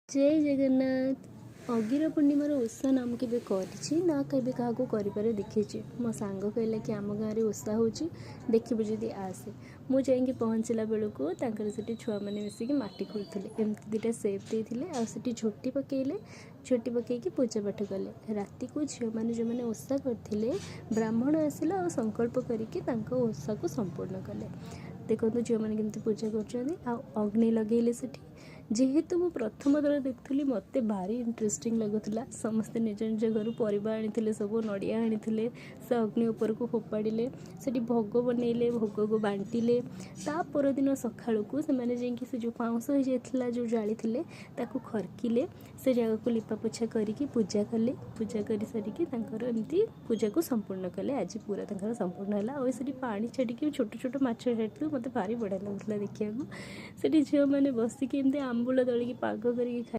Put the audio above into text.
जय जगन्नाथ। अगिर पूर्णिमार ओषा नाम के ना केबे क्या कर देखी। मो सांग कहला कि आम गाँव में ओषा होची देखिबु जदि आसे। मु जाइए पहुँचला बेलू से छुआ मैंने मिसिक माटी खोलुले एमती दुटा सेप देते आठी झोटी पकईले। झोटी पकईकी पूजा पाठ कले। राति को झील मैंने जो मैंने ओषा करते ब्राह्मण आसला और संकल्प करके ओषा को संपूर्ण कले। देखो झील मैंने केमती पूजा करग्नि लगे से जेहेतु मु प्रथम थर देखुली मत भारी इंटरेस्टिंग लगुला। समस्ते निज निज घर परिवा आनी सब नड़िया आनी से अग्नि उपर को फोपाड़े से भोग बनइले भोग को बांटिले। ता परदिन सकाळू को से जो पाउंस हो जाता जो जाली खरकिले से जगह को लिपा पोछा करके पूजा कले। पूजा कर सारिकी एमती पूजा को संपूर्ण कले। आज पूरा संपूर्ण है और से पानी छाड़ी छोट छोट माछ छाड़ी मत भारी बढ़िया लगुला देखा। झील मैंने बसिकी एमती आंबुल दलिकी पाग करके